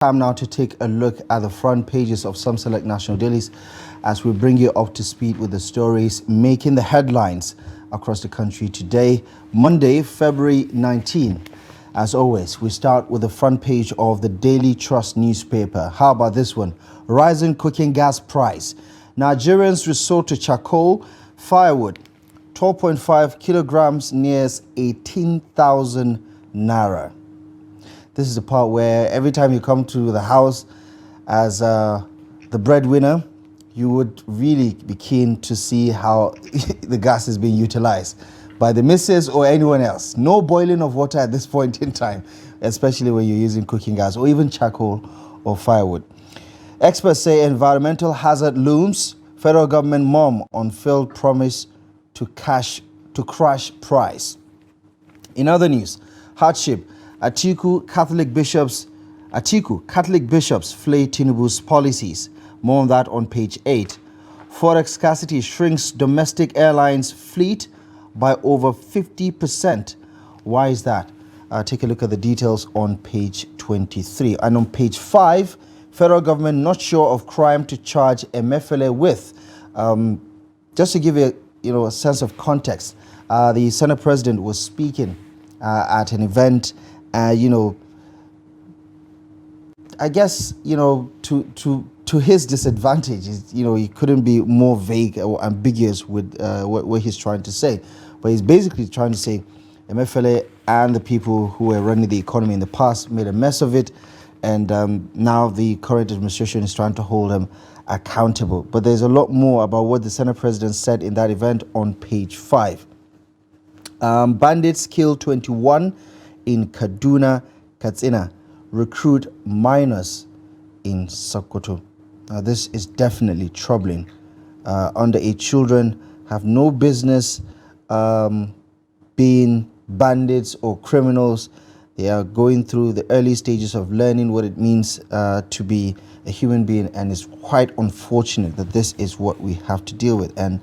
Time now to take a look at the front pages of some select national dailies as we bring you up to speed with the stories making the headlines across the country today, Monday, February 19. As always, we start with the front page of the Daily Trust newspaper. How about this one? Rising cooking gas price. Nigerians resort to charcoal, firewood. 12.5 kilograms nears 18,000 naira. This is the part where every time you come to the house as the breadwinner, you would really be keen to see how the gas is being utilized by the missus or anyone else. No boiling of water at this point in time, especially when you're using cooking gas or even charcoal or firewood. Experts say environmental hazard looms. Federal government mum on failed promise to crash price. In other news, hardship. Atiku Catholic bishops flay Tinubu's policies. More on that on page 8. Forex scarcity shrinks domestic airlines fleet by over 50%. Why is that? Take a look at the details on page 23. And on page 5, federal government not sure of crime to charge Emefiele with. Just to give you a sense of context, the Senate President was speaking at an event. I guess, to his disadvantage, he couldn't be more vague or ambiguous with what he's trying to say. But he's basically trying to say Emefiele and the people who were running the economy in the past made a mess of it. And now the current administration is trying to hold him accountable. But there's a lot more about what the Senate President said in that event on page 5. Bandits kill 21 in Kaduna, Katsina, recruit minors in Sokoto. Now, this is definitely troubling. Underage children have no business being bandits or criminals. They are going through the early stages of learning what it means to be a human being, and it's quite unfortunate that this is what we have to deal with. And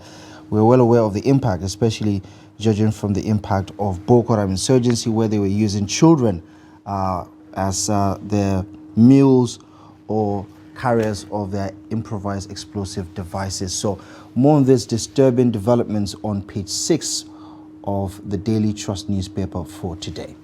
we're well aware of the impact, especially judging from the impact of Boko Haram insurgency, where they were using children as their mules or carriers of their improvised explosive devices. So more on this disturbing developments on page 6 of the Daily Trust newspaper for today.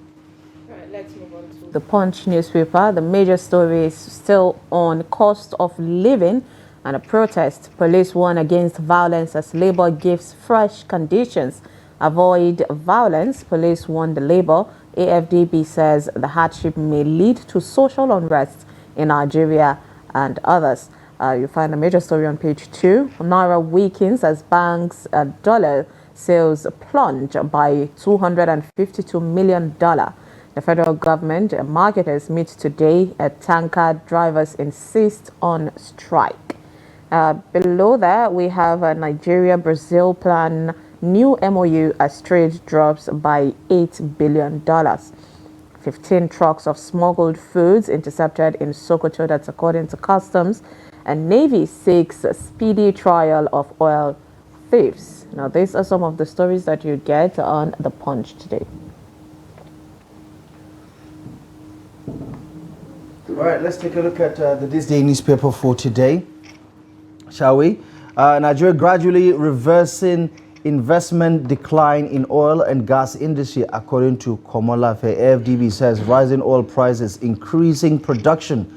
Let's move on to the Punch newspaper. The major story is still on cost of living and a protest. Police warn against violence as Labour gives fresh conditions. Avoid violence, police warn the Labour. AFDB says the hardship may lead to social unrest in Nigeria and others. You find a major story on page 2. Naira weakens as banks' dollar sales plunge by $252 million. The federal government and marketers meet today. Tanker drivers insist on strike. Below that, we have a Nigeria-Brazil plan. New MOU as trade drops by $8 billion. 15 trucks of smuggled foods intercepted in Sokoto, that's according to customs. And Navy seeks a speedy trial of oil thieves. Now, these are some of the stories that you get on The Punch today. All right, let's take a look at the This Day newspaper for today, shall we? Nigeria gradually reversing investment decline in oil and gas industry, according to Komolafe. AFDB says rising oil prices increasing production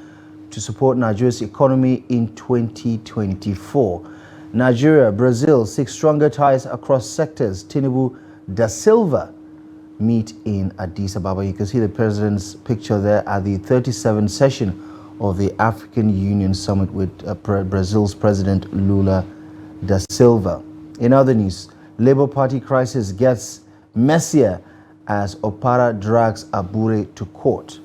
to support Nigeria's economy in 2024. Nigeria, Brazil seek stronger ties across sectors. Tinubu da Silva meet in Addis Ababa. You can see the president's picture there at the 37th session of the African Union Summit with Brazil's President Lula da Silva. In other news, Labour Party crisis gets messier as Opara drags Abure to court.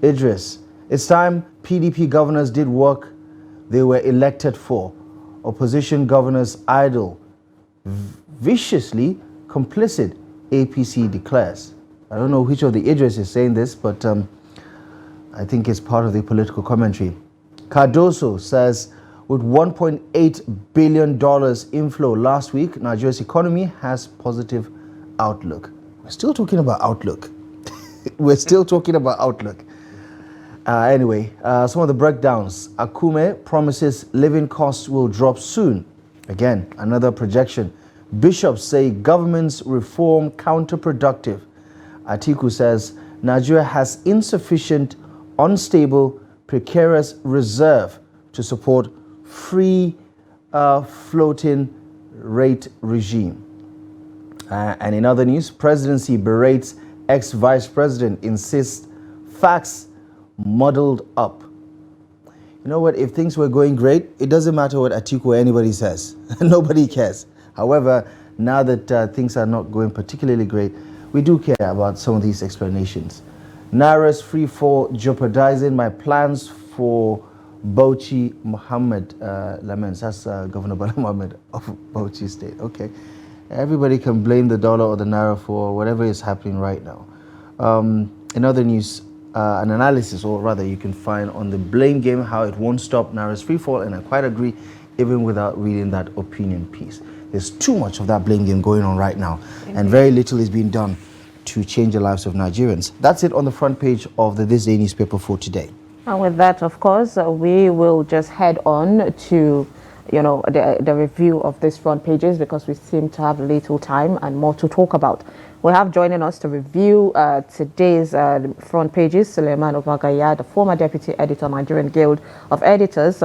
Idris, it's time PDP governors did work they were elected for. Opposition governors idle, viciously complicit, APC declares. I don't know which of the Idris is saying this, but I think it's part of the political commentary. Cardoso says, with $1.8 billion inflow last week, Nigeria's economy has positive outlook. We're still talking about outlook. We're still talking about outlook. Anyway, some of the breakdowns. Akume promises living costs will drop soon. Again, another projection. Bishops say government's reform counterproductive. Atiku says Nigeria has insufficient, unstable, precarious reserve to support free floating rate regime. And in other news, presidency berates ex-vice president, insists facts muddled up. You know what? If things were going great, it doesn't matter what Atiku or anybody says. Nobody cares. However, now that things are not going particularly great, we do care about some of these explanations. Naira's free fall jeopardizing my plans for Bauchi. Mohammed laments. That's Governor Bala Mohammed of Bauchi State. Okay. Everybody can blame the dollar or the Naira for whatever is happening right now. In other news, an analysis, or rather you can find on the blame game how it won't stop Naira's free fall, and I quite agree even without reading that opinion piece. There's too much of that blame game going on right now, and very little is being done to change the lives of Nigerians. That's it on the front page of the This Day newspaper for today. And with that, of course, we will just head on to the review of these front pages, because we seem to have little time and more to talk about. We have joining us to review today's front pages, Suleiman Obagaya, the former deputy editor, Nigerian Guild of Editors.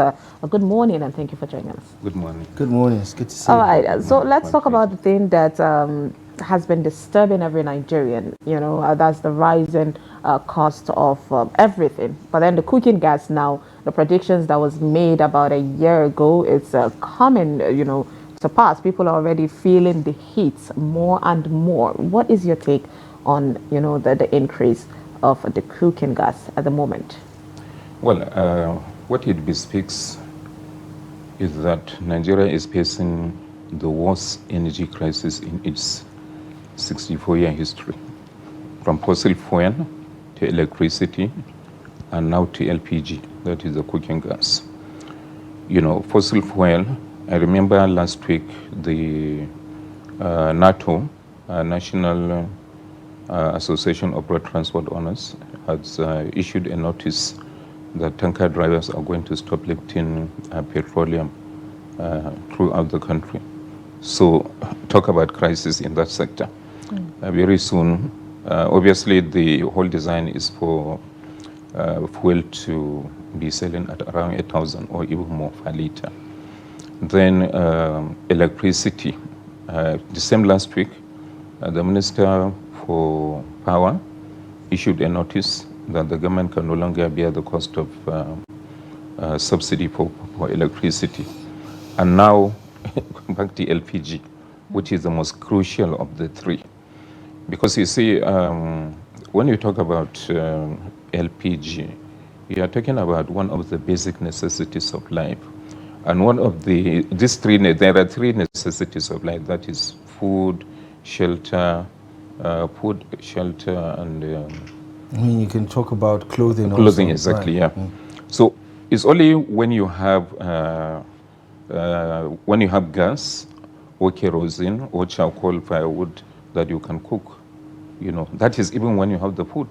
Good morning, and thank you for joining us. Good morning. Good morning. It's good to see you. All right, so let's talk about the thing that has been disturbing every Nigerian. That's the rising cost of everything. But then the cooking gas now, the predictions that was made about a year ago, it's coming, to pass. People are already feeling the heat more and more. What is your take on, the increase of the cooking gas at the moment? Well, what it bespeaks is that Nigeria is facing the worst energy crisis in its 64-year history, from fossil fuel to electricity and now to LPG, that is the cooking gas. Fossil fuel, I remember last week the NATO, National Association of Road Transport Owners, has issued a notice that tanker drivers are going to stop lifting petroleum throughout the country. So talk about crisis in that sector. Very soon, obviously the whole design is for fuel to be selling at around 8,000 or even more per liter. Then electricity. The same last week, the Minister for Power issued a notice that the government can no longer bear the cost of subsidy for electricity. And now, back to LPG, which is the most crucial of the three. Because you see, when you talk about LPG, you are talking about one of the basic necessities of life. And one of there are three necessities of life, that is food, shelter, and... you can talk about clothing also. Clothing, exactly, right. Yeah. So it's only when you have gas or kerosene or charcoal firewood that you can cook. That is even when you have the food.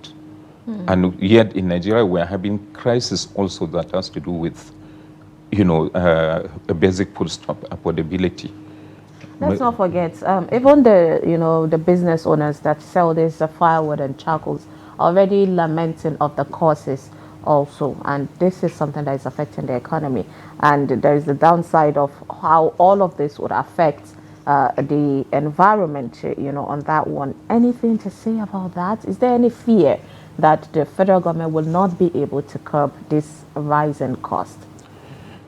And yet in Nigeria we are having crisis also that has to do with a basic food affordability. Let's not forget, even the business owners that sell this firewood and charcoals are already lamenting of the causes also, and this is something that is affecting the economy. And there is the downside of how all of this would affect the environment, on that one. Anything to say about that? Is there any fear that the federal government will not be able to curb this rise in cost?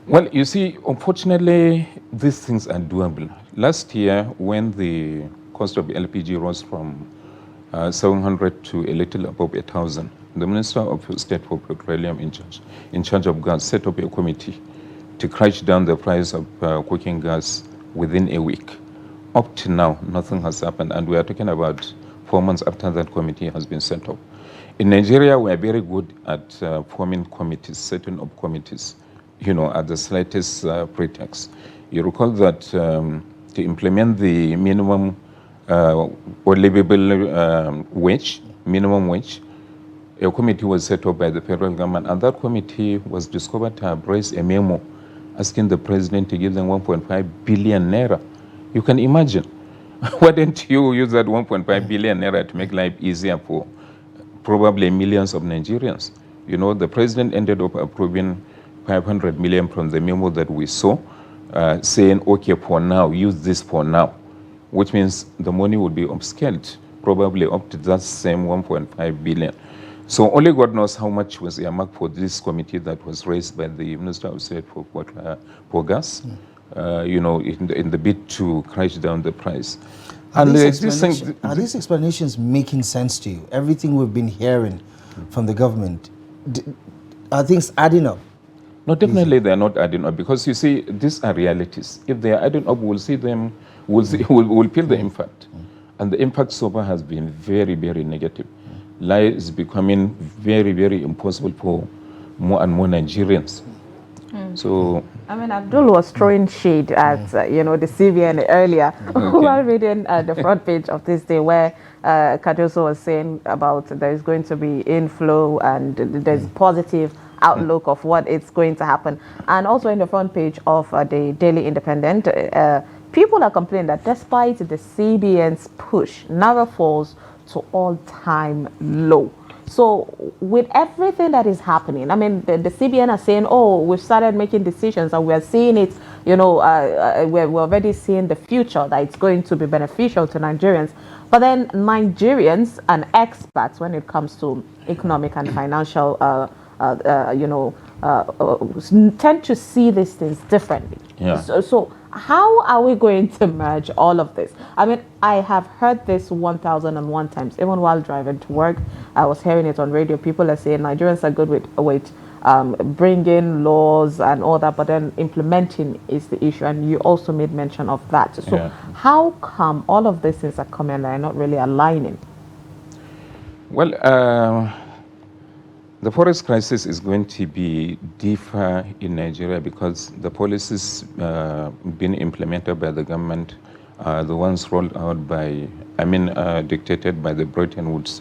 Well, you see, unfortunately, these things are doable. Last year, when the cost of LPG rose from 700 to a little above 1,000, the Minister of State for Petroleum in charge of gas set up a committee to crash down the price of cooking gas within a week. Up to now, nothing has happened, and we are talking about 4 months after that committee has been set up. In Nigeria, we are very good at forming committees, setting up committees, at the slightest pretext. You recall that to implement the minimum or livable minimum wage, a committee was set up by the federal government, and that committee was discovered to have raised a memo asking the president to give them 1.5 billion naira. You can imagine. Why don't you use that 1.5 billion naira to make life easier for probably millions of Nigerians? You know, the president ended up approving 500 million from the memo that we saw, saying, okay, for now, use this for now, which means the money would be upscaled, probably up to that same 1.5 billion. So only God knows how much was earmarked for this committee that was raised by the Minister of State for gas, you know, in the bid to crash down the price. Are these explanations making sense to you? Everything we've been hearing from the government, are things adding up? No, definitely they are not adding up, because you see, these are realities. If they are adding up, we'll see them, we'll feel the impact. And the impact so far has been very, very negative. Life is becoming very, very impossible for more and more Nigerians. So, I mean, Abdul was throwing shade at, you know, the CBN earlier while reading the front page of this day, where Cardoso was saying about there's going to be inflow and there's positive outlook of what is going to happen. And also in the front page of the Daily Independent, people are complaining that despite the CBN's push, Naira falls to all-time low. So with everything that is happening, I mean, the CBN are saying, oh, we've started making decisions and we're seeing it, you know, we're already seeing the future, that it's going to be beneficial to Nigerians. But then Nigerians and experts, when it comes to economic and financial, you know, tend to see these things differently. Yeah. So how are we going to merge all of this? I mean, I have heard this 1,001 times, even while driving to work. I was hearing it on radio. People are saying Nigerians are good with bringing laws and all that, but then implementing is the issue. And you also made mention of that. So how come all of these things are coming and are not really aligning? Well, the forest crisis is going to be deeper in Nigeria because the policies being implemented by the government are the ones rolled out by, dictated by the Bretton Woods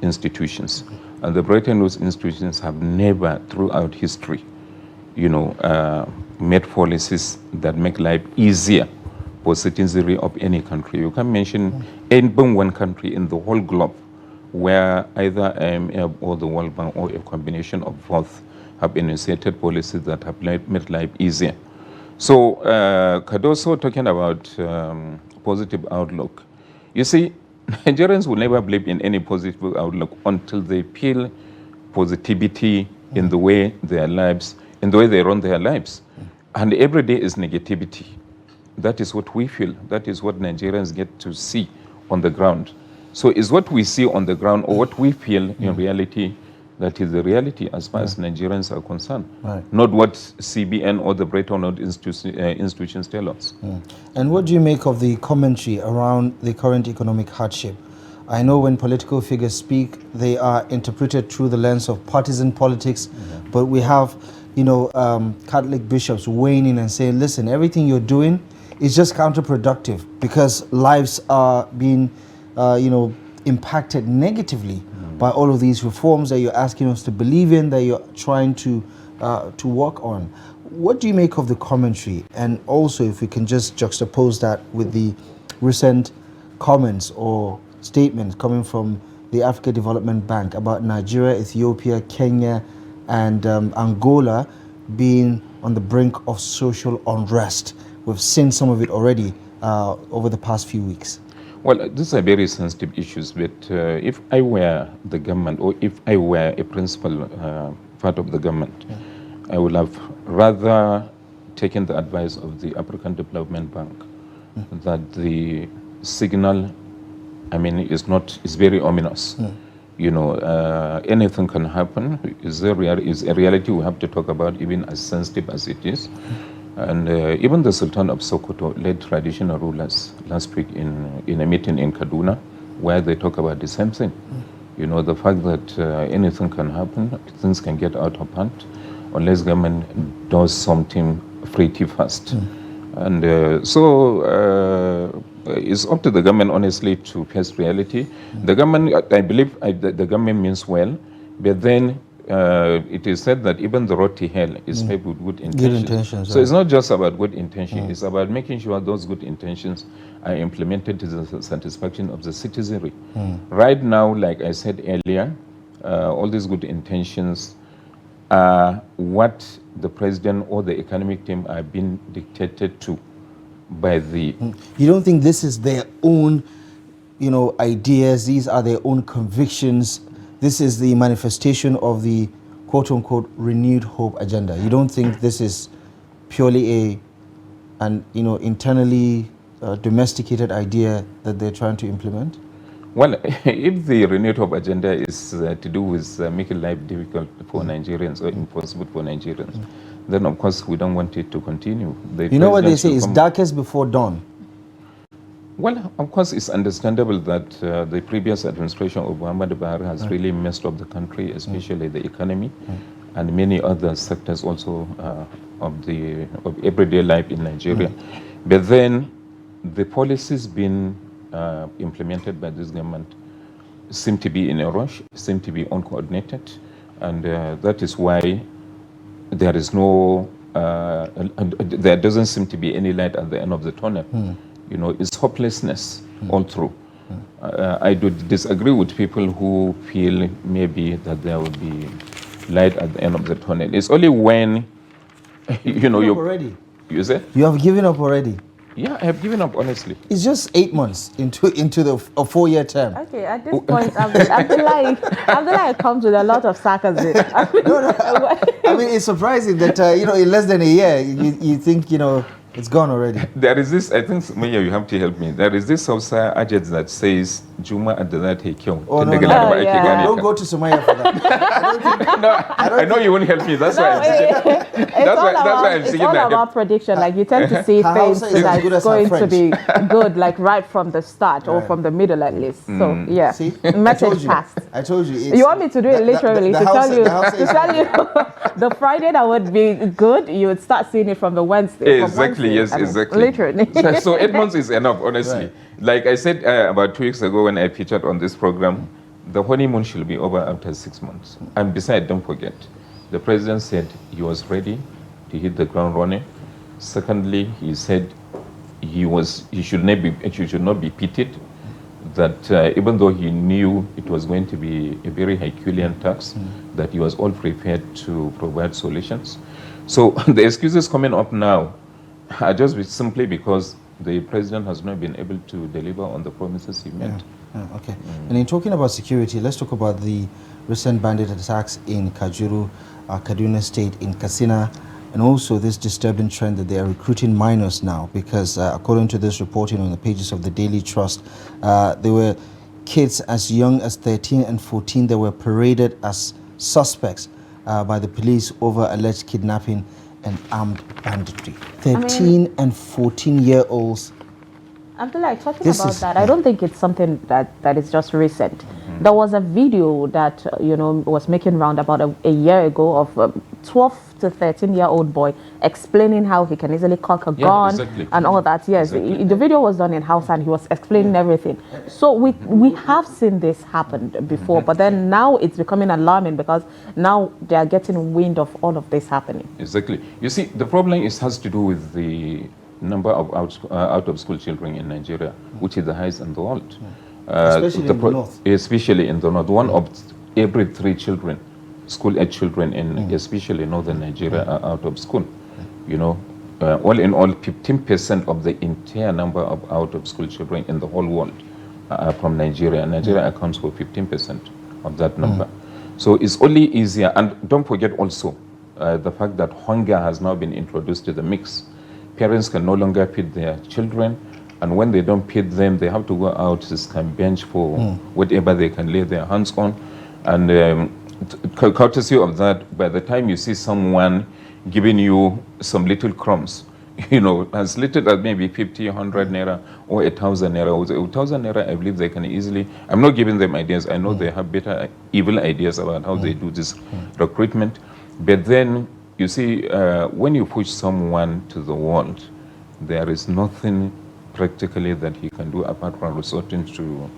institutions. And the Bretton Woods institutions have never, throughout history, you know, made policies that make life easier for citizenry of any country. You can mention even one country in the whole globe where either IMF or the World Bank or a combination of both have initiated policies that have made life easier. So Cardoso talking about positive outlook. You see, Nigerians will never believe in any positive outlook until they feel positivity in the way their lives, in the way they run their lives. And every day is negativity. That is what we feel. That is what Nigerians get to see on the ground. So is what we see on the ground or what we feel in reality, that is the reality as far as Nigerians are concerned, not what CBN or the Bretton Woods institutions tell us. And what do you make of the commentary around the current economic hardship? I know when political figures speak, they are interpreted through the lens of partisan politics, but we have, you know, Catholic bishops weighing in and saying, listen, everything you're doing is just counterproductive because lives are being you know, impacted negatively by all of these reforms that you're asking us to believe in, that you're trying to work on. What do you make of the commentary? And also, if we can just juxtapose that with the recent comments or statements coming from the Africa Development Bank about Nigeria, Ethiopia, Kenya, and Angola being on the brink of social unrest. We've seen some of it already over the past few weeks. Well, these are very sensitive issues, but if I were the government or if I were a principal part of the government, I would have rather taken the advice of the African Development Bank that the signal, is very ominous. You know, anything can happen. Is a reality we have to talk about, even as sensitive as it is. And even the Sultan of Sokoto led traditional rulers last week in a meeting in Kaduna, where they talk about the same thing. You know, the fact that anything can happen, things can get out of hand, unless government does something pretty fast. And so it's up to the government, honestly, to face reality. The government, I believe the government means well. But then it is said that even the road to hell is paved with good intentions. Good intentions, So right. it's not just about good intention, it's about making sure those good intentions are implemented to the satisfaction of the citizenry. Right now, like I said earlier, all these good intentions are what the president or the economic team are being dictated to by the... You don't think this is their own, ideas? These are their own convictions. This is the manifestation of the quote-unquote renewed hope agenda. You don't think this is purely an internally domesticated idea that they're trying to implement? Well, if the renewed hope agenda is to do with making life difficult for Nigerians or impossible for Nigerians, then of course we don't want it to continue. You know what they say, it's darkest before dawn. Well, of course, it's understandable that the previous administration of Muhammad Buhari has really messed up the country, especially the economy, and many other sectors also of everyday life in Nigeria. But then the policies being implemented by this government seem to be in a rush, seem to be uncoordinated, and that is why there is no, there doesn't seem to be any light at the end of the tunnel. It's hopelessness all through. I do disagree with people who feel maybe that there will be light at the end of the tunnel. It's only when, you already. You say? You have given up already. Yeah, I have given up, honestly. It's just 8 months into a 4-year term. Okay, at this point, Abdullah comes with a lot of sarcasm. I mean, it's surprising that, in less than a year, you think, it's gone already. There is this, I think, Maya, you have to help me. There is this Hausa adage that says, Juma at the that he killed. Oh, no. Don't go to Sumaya for that. I know you won't help me. That's why I'm saying. That's why I'm saying that. It's all about prediction. Like, you tend to see things that are going to be good, like right from the start or from the middle at least. So, yeah. See? Message passed. I told you. You want me to do it literally to tell you the Friday that would be good, you would start seeing it from the Wednesday. Exactly. Yes, exactly. Literally. So 8 months is enough, honestly. Right. Like I said about 2 weeks ago when I featured on this program, the honeymoon should be over after 6 months. And besides, don't forget, the president said he was ready to hit the ground running. Secondly, he said he should not be pitied. That even though he knew it was going to be a very Herculean task, that he was all prepared to provide solutions. So the excuses coming up now are just simply because the president has not been able to deliver on the promises he made. Okay. And in talking about security, let's talk about the recent bandit attacks in Kajuru, Kaduna State, in Katsina, and also this disturbing trend that they are recruiting minors now, because according to this reporting on the pages of the Daily Trust, there were kids as young as 13 and 14 that were paraded as suspects by the police over alleged kidnapping and armed banditry. 13 and 14-year-olds. Abdullah, talking about that, I don't think it's something that is just recent. There was a video that was making round about a year ago of a 12 to 13-year-old boy explaining how he can easily cock a gun and all that. Yes, the video was done in house and he was explaining everything. So we have seen this happen before, but then now it's becoming alarming because now they are getting wind of all of this happening. Exactly. You see, the problem has to do with the number of out-of-school children in Nigeria, which is the highest in the world. Especially in the north. Especially in the north. One of every 3 children, school-age children in especially northern Nigeria, are out of school. All in all, 15% of the entire number of out-of-school children in the whole world are from Nigeria. Nigeria accounts for 15% of that number. So it's only easier. And don't forget also the fact that hunger has now been introduced to the mix. Parents can no longer feed their children, and when they don't feed them, they have to go out to scavenge for whatever they can lay their hands on. And courtesy of that, by the time you see someone giving you some little crumbs, as little as maybe 50, 100 naira or 1,000 naira. 1,000 naira, I believe they can easily, I'm not giving them ideas, I know they have better evil ideas about how they do this recruitment. But then, you see, when you push someone to the world, there is nothing practically that he can do apart from resorting to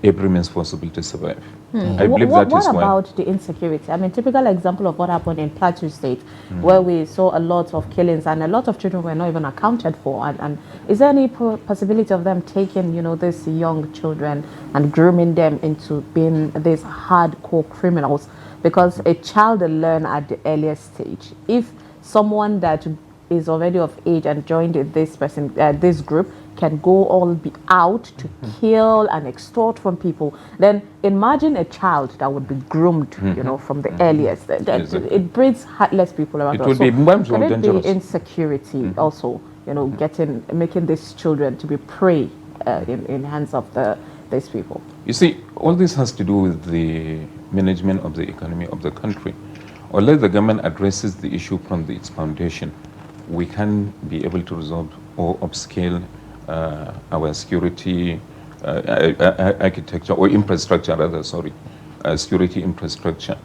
every means possible to survive. I believe that is What why. about the insecurity? I mean, typical example of what happened in Plateau State, where we saw a lot of killings and a lot of children were not even accounted for. And is there any possibility of them taking, these young children and grooming them into being these hardcore criminals? Because a child will learn at the earliest stage. If someone that is already of age and joined this group can go all be out to kill and extort from people, then imagine a child that would be groomed, from the earliest. It breeds heartless people around It us. would be much more could it dangerous. be insecurity also, making these children to be prey in hands of these people? You see, all this has to do with the management of the economy of the country. Unless the government addresses the issue from its foundation, we can be able to resolve or upscale our security architecture or infrastructure, rather, security infrastructure.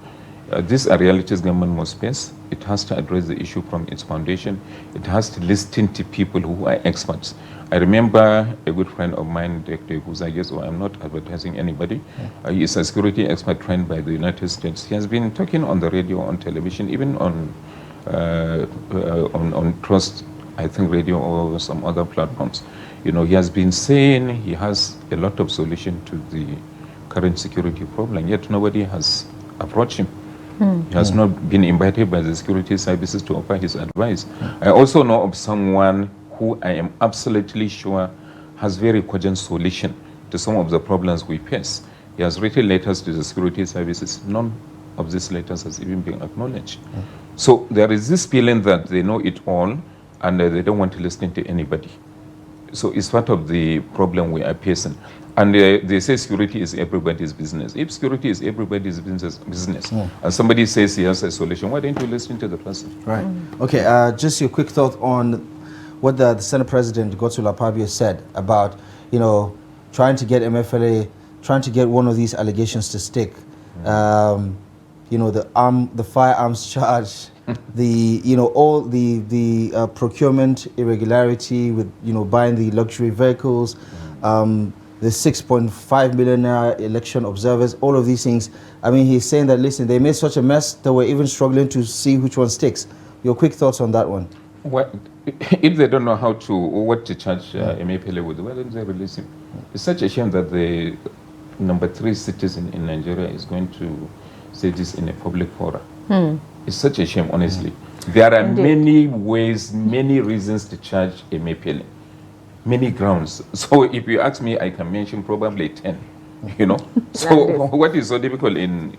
These are realities government must face. It has to address the issue from its foundation. It has to listen to people who are experts. I remember a good friend of mine, Dr. Guzages, I'm not advertising anybody. He is a security expert trained by the United States. He has been talking on the radio, on television, even on Trust, I think, radio or some other platforms. He has been saying he has a lot of solution to the current security problem, yet nobody has approached him. He has not been invited by the security services to offer his advice. I also know of someone who I am absolutely sure has very cogent solution to some of the problems we face. He has written letters to the security services. None of these letters has even been acknowledged. So there is this feeling that they know it all and they don't want to listen to anybody. So it's part of the problem we are facing. And they say security is everybody's business. If security is everybody's business, and somebody says he has a solution, why don't you listen to the person? Right. Okay, just your quick thought on what the Senate President, Godswill Akpabio, said about, trying to get MFLA, trying to get one of these allegations to stick. The firearms charge, all the procurement irregularity with, buying the luxury vehicles, the 6.5 million election observers, all of these things. I mean, he's saying that, listen, they made such a mess that we're even struggling to see which one sticks. Your quick thoughts on that one? Well, if they don't know how to or what to charge MFLA with, why don't they release him? It's such a shame that the number 3 citizen in Nigeria is going to say this in a public forum. It's such a shame, honestly. There are many ways, many reasons to charge MFLA. Many grounds. So if you ask me, I can mention probably 10. So what is so difficult in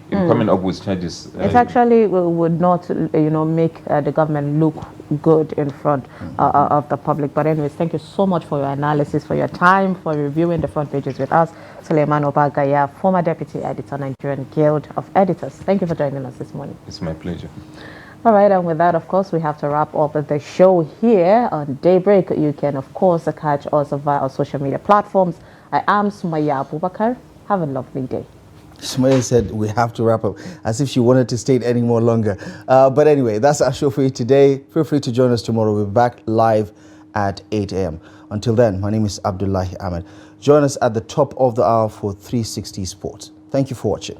coming up with charges? It actually would not, make the government look good in front of the public. But anyways, thank you so much for your analysis, for your time, for reviewing the front pages with us. Suleiman Obagaya, former deputy editor, Nigerian Guild of Editors. Thank you for joining us this morning. It's my pleasure. All right, and with that, of course, we have to wrap up the show here on Daybreak. You can, of course, catch us via our social media platforms. I am Sumaya Abubakar. Have a lovely day. Sumaya said we have to wrap up, as if she wanted to stay any more longer. But anyway, that's our show for you today. Feel free to join us tomorrow. We'll be back live at 8 a.m. Until then, my name is Abdullahi Ahmed. Join us at the top of the hour for 360 Sports. Thank you for watching.